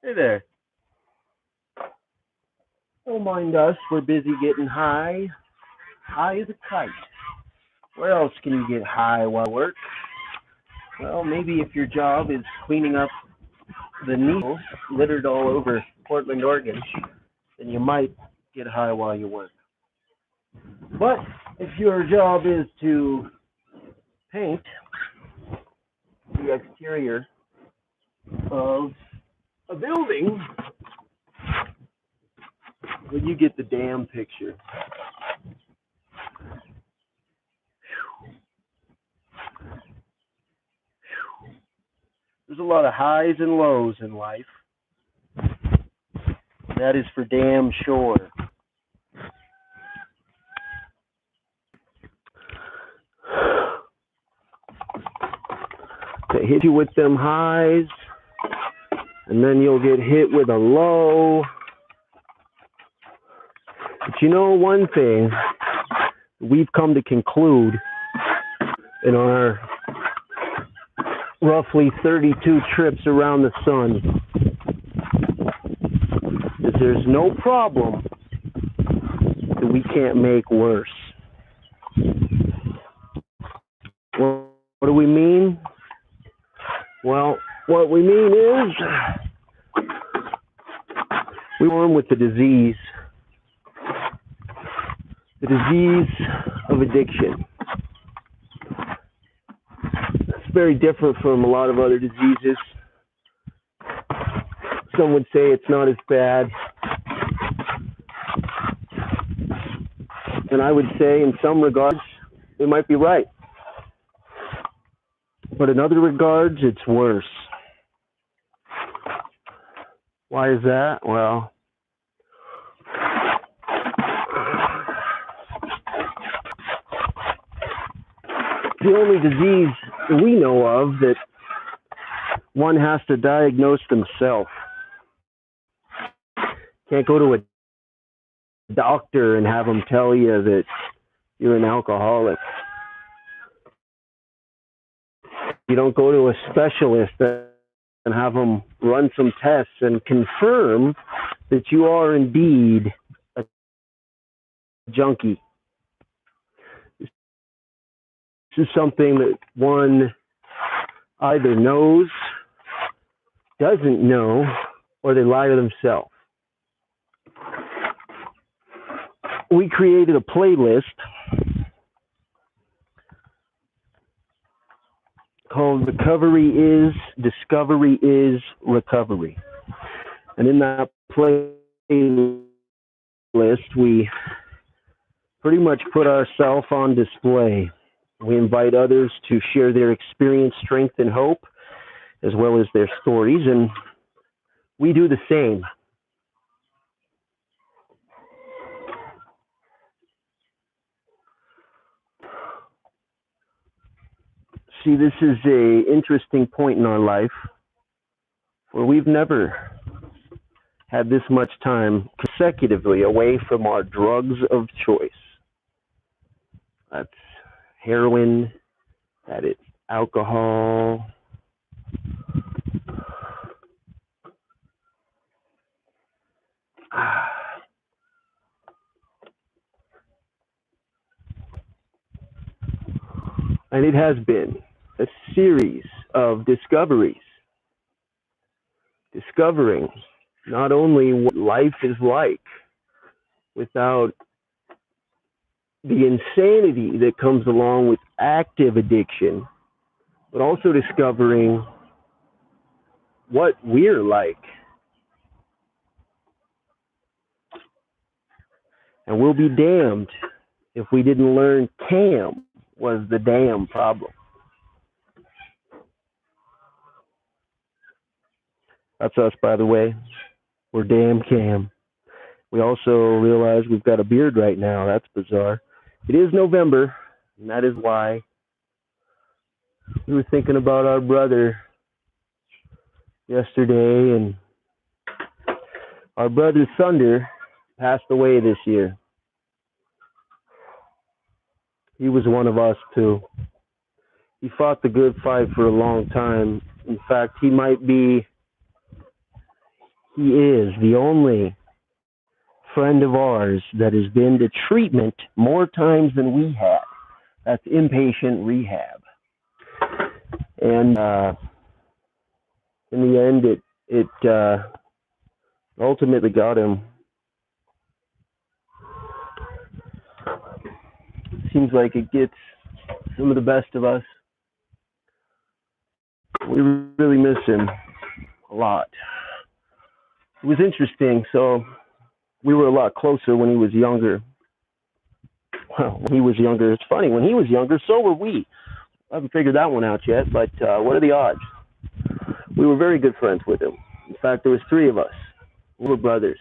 Hey there. Don't mind us. We're busy getting high. High as a kite. Where else can you get high while at work? Well, maybe if your job is cleaning up the needles littered all over Portland, Oregon, then you might get high while you work. But if your job is to paint the exterior of a building, well, you get the damn picture. There's a lot of highs and lows in life. That is for damn sure. They hit you with them highs, and then you'll get hit with a low. But you know one thing we've come to conclude in our roughly 32 trips around the sun is there's no problem that we can't make worse. Well, what do we mean? Well, what we mean is we born with the disease of addiction. It's very different from a lot of other diseases. Some would say it's not as bad. And I would say in some regards, they might be right. But in other regards, it's worse. Why is that? Well, the only disease we know of that one has to diagnose themselves. Can't go to a doctor and have them tell you that you're an alcoholic. You don't go to a specialist and have them run some tests and confirm that you are indeed a junkie. This is something that one either knows, doesn't know, or they lie to themselves. We created a playlist called Recovery is, Discovery is Recovery. And in that playlist, we pretty much put ourselves on display. We invite others to share their experience, strength, and hope, as well as their stories, and we do the same. See, this is an interesting point in our life where we've never had this much time consecutively away from our drugs of choice. That's heroin, that is alcohol, and it has been a series of discoveries. Discovering not only what life is like without the insanity that comes along with active addiction, but also discovering what we're like. And we'll be damned if we didn't learn Cam was the damn problem. That's us, by the way. We're DaamnKam. We also realize we've got a beard right now. That's bizarre. It is November, and that is why we were thinking about our brother yesterday, and our brother Thunder passed away this year. He was one of us, too. He fought the good fight for a long time. In fact, he might be He is the only friend of ours that has been to treatment more times than we have. That's inpatient rehab. And in the end, it ultimately got him. Seems like it gets some of the best of us. We really miss him a lot. It was interesting. So we were a lot closer when he was younger. Well, when he was younger, it's funny. When he was younger, so were we. I haven't figured that one out yet, but what are the odds? We were very good friends with him. In fact, there was three of us. We were brothers.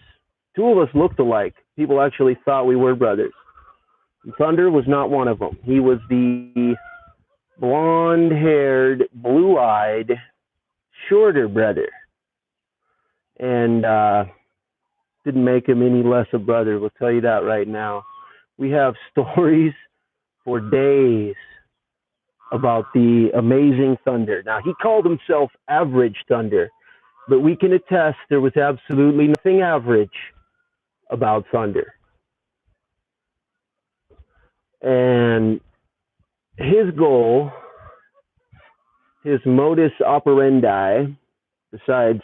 Two of us looked alike. People actually thought we were brothers. Thunder was not one of them. He was the blonde-haired, blue-eyed, shorter brother. And didn't make him any less a brother. We'll tell you that right now. We have stories for days about the amazing Thunder. Now, he called himself Average Thunder, but we can attest there was absolutely nothing average about Thunder. And his goal, his modus operandi, besides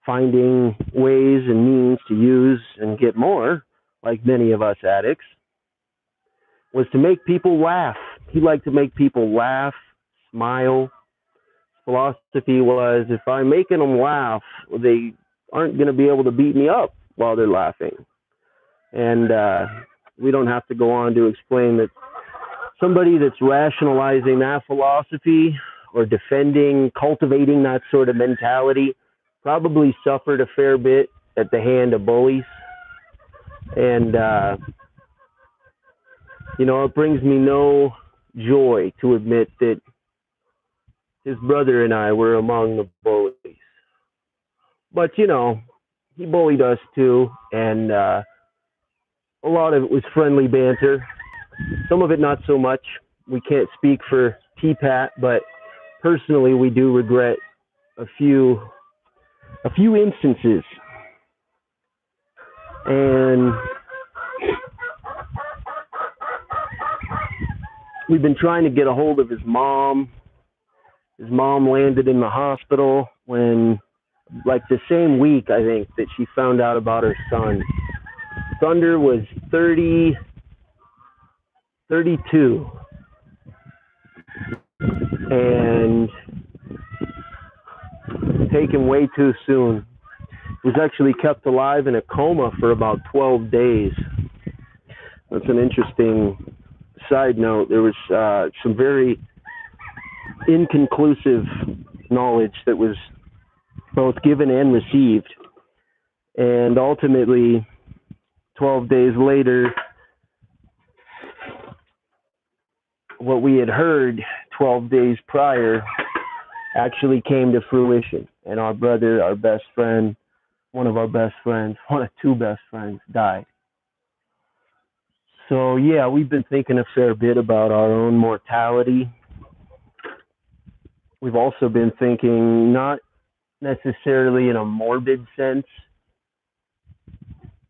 finding ways and means to use and get more, like many of us addicts, was to make people laugh. He liked to make people laugh, smile. His philosophy was, if I'm making them laugh, they aren't going to be able to beat me up while they're laughing. And we don't have to go on to explain that somebody that's rationalizing that philosophy or defending, cultivating that sort of mentality probably suffered a fair bit at the hand of bullies. And, it brings me no joy to admit that his brother and I were among the bullies. But, he bullied us too, and a lot of it was friendly banter. Some of it not so much. We can't speak for T-Pat, but personally we do regret a few instances. And we've been trying to get a hold of his mom. His mom landed in the hospital when, like the same week, I think, that she found out about her son. Thunder was 32. And taken way too soon. He was actually kept alive in a coma for about 12 days. That's an interesting side note. There was some very inconclusive knowledge that was both given and received. And ultimately, 12 days later, what we had heard 12 days prior actually came to fruition. And our brother, our best friend, one of our best friends, one of two best friends, died. So, yeah, we've been thinking a fair bit about our own mortality. We've also been thinking, not necessarily in a morbid sense,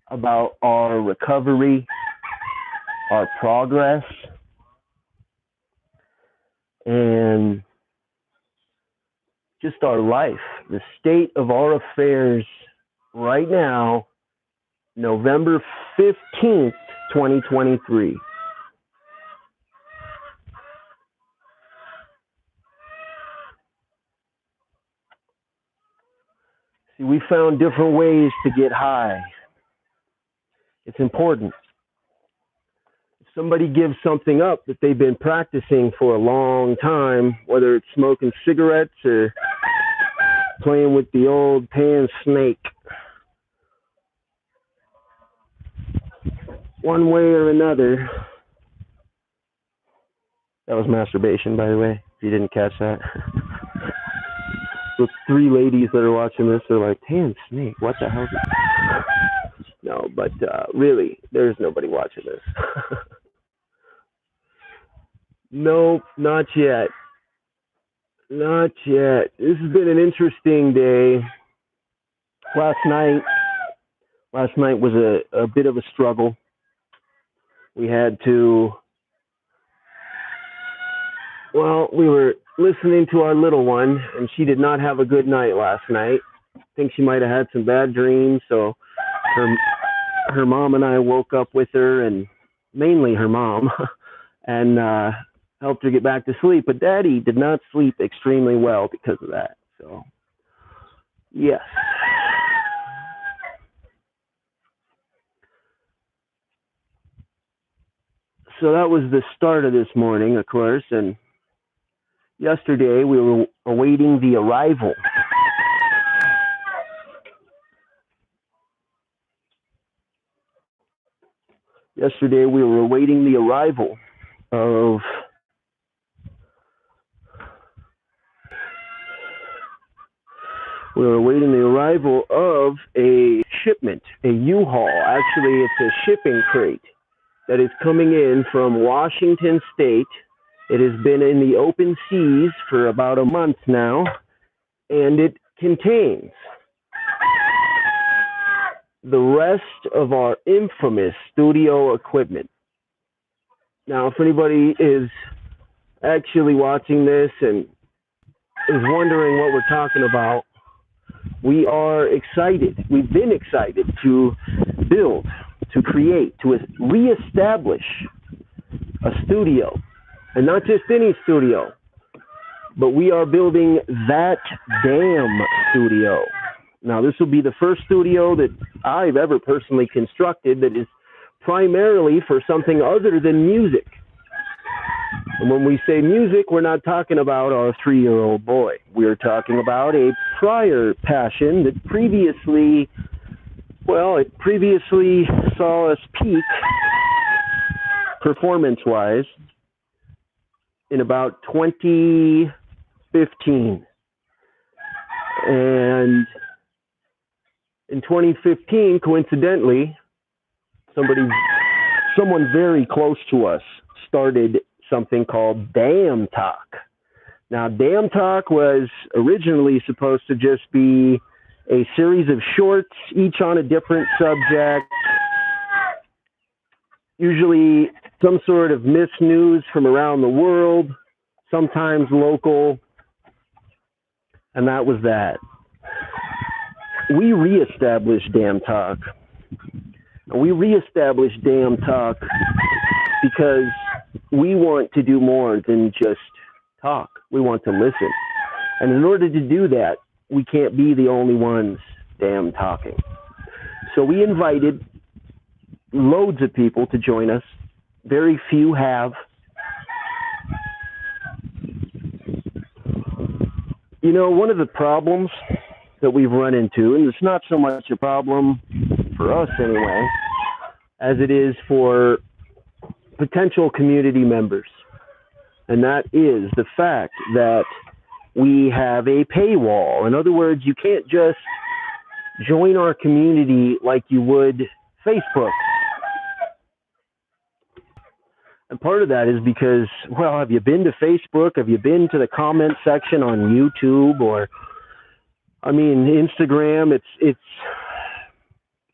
about our recovery, our progress, and just our life, the state of our affairs right now, November 15th, 2023. See, we found different ways to get high. It's important. If somebody gives something up that they've been practicing for a long time, whether it's smoking cigarettes or playing with the old pan snake, one way or another. That was masturbation, by the way, if you didn't catch that. The three ladies that are watching this are like, tan snake, what the hell is that? No, but really, there's nobody watching this. Nope, not yet. Not yet. This has been an interesting day. Last night, last night was a bit of a struggle. We had to, well, we were listening to our little one, and she did not have a good night last night. I think she might have had some bad dreams, so her mom and I woke up with her, and mainly her mom, and helped her get back to sleep. But Daddy did not sleep extremely well because of that. So, yes. So that was the start of this morning, of course, and yesterday we were awaiting the arrival. Yesterday we were awaiting the arrival of a shipment, a U-Haul. Actually, it's a shipping crate that is coming in from Washington State. It has been in the open seas for about a month now, and it contains the rest of our infamous studio equipment. Now, if anybody is actually watching this and is wondering what we're talking about, we are excited. We've been excited to build, to create, to reestablish a studio. And not just any studio, but we are building that damn studio. Now, this will be the first studio that I've ever personally constructed that is primarily for something other than music. And when we say music, we're not talking about our 3-year-old boy. We're talking about a prior passion that previously saw us peak performance-wise in about 2015. And in 2015, coincidentally, someone very close to us started something called DaamnTalk. Now, DaamnTalk was originally supposed to just be a series of shorts, each on a different subject, usually some sort of missed news from around the world, sometimes local, and that was that. We reestablished DaamnTalk. We reestablished DaamnTalk because we want to do more than just talk. We want to listen. And in order to do that, we can't be the only ones damn talking. So we invited loads of people to join us. Very few have. You know, one of the problems that we've run into, and it's not so much a problem for us anyway, as it is for potential community members. And that is the fact that we have a paywall. In other words, you can't just join our community like you would Facebook. And part of that is because, well, have you been to Facebook? Have you been to the comment section on YouTube? Or, I mean, Instagram? It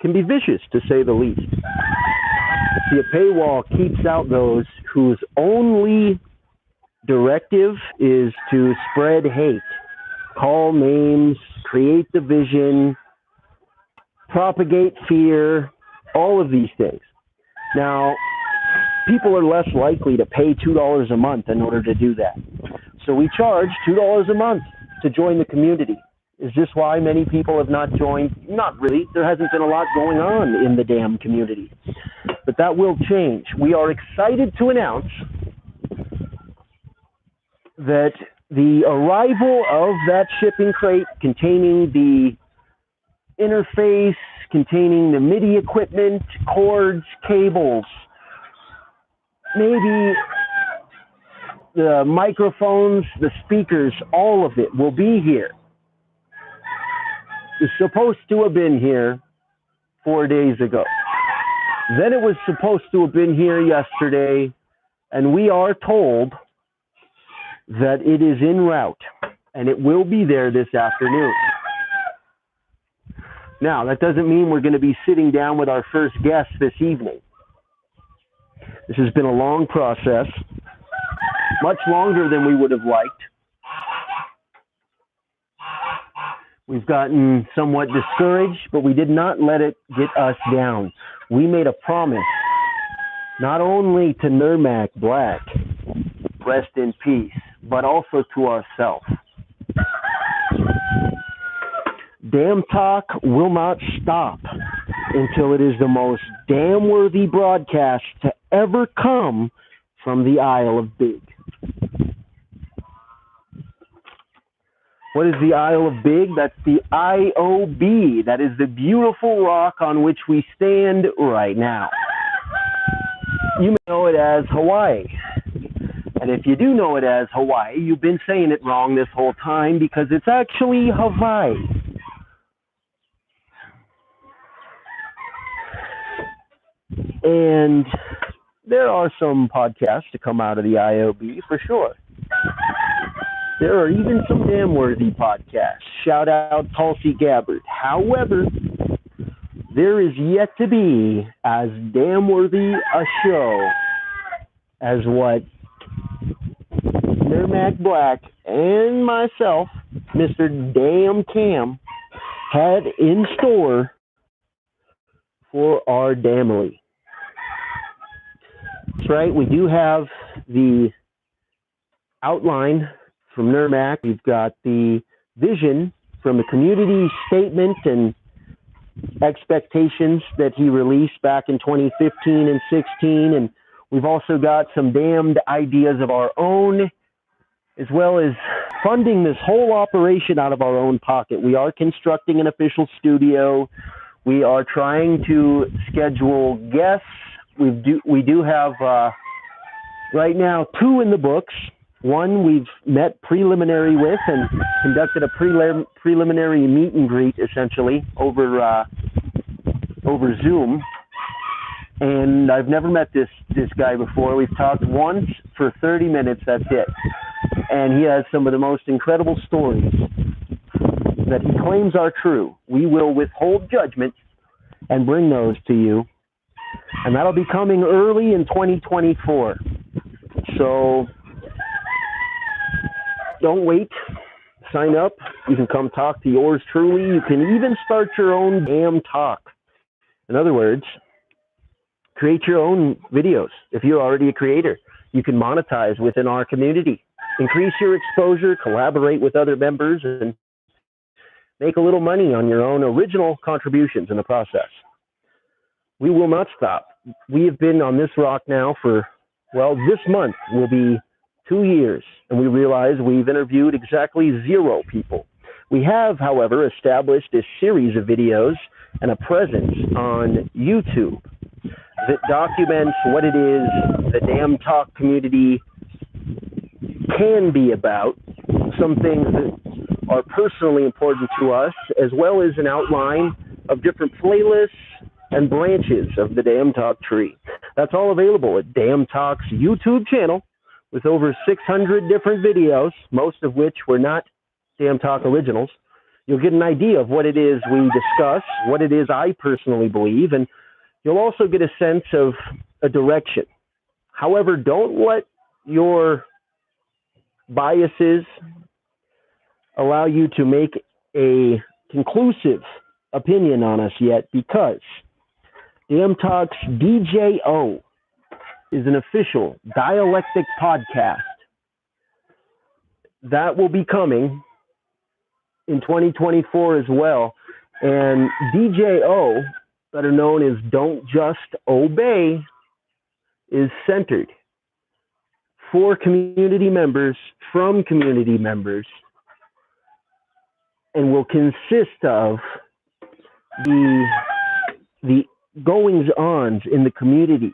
can be vicious, to say the least. See, a paywall keeps out those whose only directive is to spread hate, call names, create division, propagate fear, all of these things. Now, people are less likely to pay $2 a month in order to do that. So we charge $2 a month to join the community. Is this why many people have not joined? Not really. There hasn't been a lot going on in the damn community. But that will change. We are excited to announce that the arrival of that shipping crate containing the interface, containing the MIDI equipment, cords, cables, maybe the microphones, the speakers, all of it will be here. It's supposed to have been here 4 days ago. Then it was supposed to have been here yesterday, and we are told that it is en route, and it will be there this afternoon. Now, that doesn't mean we're going to be sitting down with our first guest this evening. This has been a long process, much longer than we would have liked. We've gotten somewhat discouraged, but we did not let it get us down. We made a promise, not only to Nurmak Black, rest in peace, but also to ourselves. DaamnTalk will not stop until it is the most damn-worthy broadcast to ever come from the Isle of Big. What is the Isle of Big? That's the IOB. That is the beautiful rock on which we stand right now. You may know it as Hawaii. And if you do know it as Hawaii, you've been saying it wrong this whole time because it's actually Hawaii. And there are some podcasts to come out of the IOB for sure. There are even some damn-worthy podcasts. Shout out Tulsi Gabbard. However, there is yet to be as damn-worthy a show as what Nurmak Black and myself, Mr. DaamnKam, had in store for our family. That's right, we do have the outline from Nurmak. We've got the vision from the community statement and expectations that he released back in 2015 and 16, and we've also got some damned ideas of our own, as well as funding this whole operation out of our own pocket. We are constructing an official studio. We are trying to schedule guests. We do have right now 2 in the books. One we've met preliminary with and conducted a preliminary meet and greet, essentially, over Zoom. And I've never met this guy before. We've talked once for 30 minutes, that's it. And he has some of the most incredible stories that he claims are true. We will withhold judgment and bring those to you. And that'll be coming early in 2024. So don't wait. Sign up. You can come talk to yours truly. You can even start your own DaamnTalk. In other words, create your own videos. If you're already a creator, you can monetize within our community. Increase your exposure, collaborate with other members, and make a little money on your own original contributions in the process. We will not stop. We have been on this rock now for, well, this month will be 2 years, and we realize we've interviewed exactly 0 people. We have, however, established a series of videos and a presence on YouTube that documents what it is the DaamnTalk community can be about, some things that are personally important to us, as well as an outline of different playlists and branches of the DaamnTalk tree. That's all available at DaamnTalk's YouTube channel with over 600 different videos, most of which were not DaamnTalk originals. You'll get an idea of what it is we discuss, what it is I personally believe, and you'll also get a sense of a direction. However, don't let your biases allow you to make a conclusive opinion on us yet, because DaamnTalk's DJO is an official dialectic podcast that will be coming in 2024 as well. And DJO, better known as Don't Just Obey, is centered for community members, from community members, and will consist of the goings-ons in the community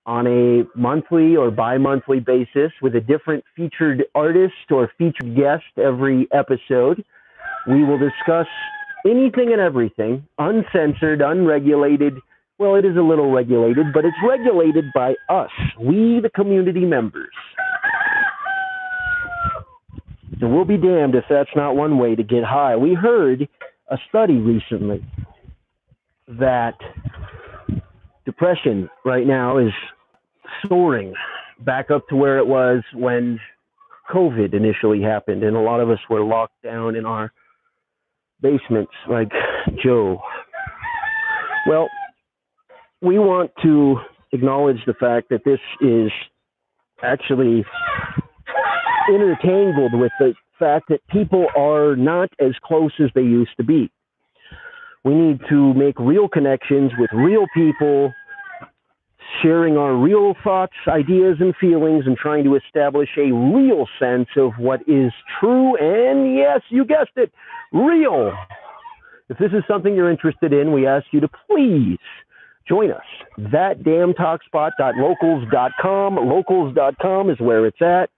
on a monthly or bi-monthly basis with a different featured artist or featured guest every episode. We will discuss anything and everything, uncensored, unregulated. Well, it is a little regulated, but it's regulated by us, we the community members. And we'll be damned if that's not one way to get high. We heard a study recently that depression right now is soaring back up to where it was when COVID initially happened, and a lot of us were locked down in our basements like Joe. Well, we want to acknowledge the fact that this is actually intertangled with the fact that people are not as close as they used to be. We need to make real connections with real people, sharing our real thoughts, ideas, and feelings, and trying to establish a real sense of what is true and, yes, you guessed it, real. If this is something you're interested in, we ask you to please join us. That DaamnTalkspot.locals.com. Locals.com is where it's at.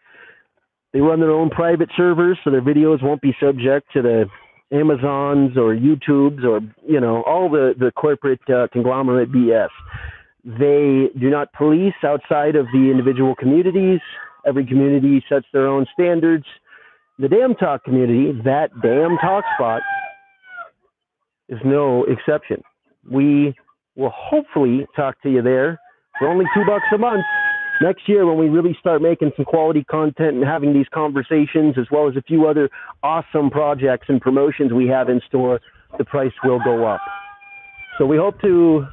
They run their own private servers, so their videos won't be subject to the Amazons or YouTubes or, all the corporate conglomerate BS. They do not police outside of the individual communities. Every community sets their own standards. The DaamnTalk community, that DaamnTalk spot, is no exception. We will hopefully talk to you there for only $2 a month. Next year, when we really start making some quality content and having these conversations, as well as a few other awesome projects and promotions we have in store, the price will go up. So we hope to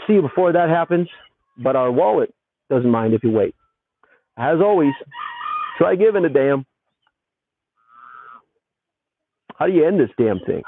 see you before that happens, but our wallet doesn't mind if you wait. As always, try giving a damn. How do you end this damn thing?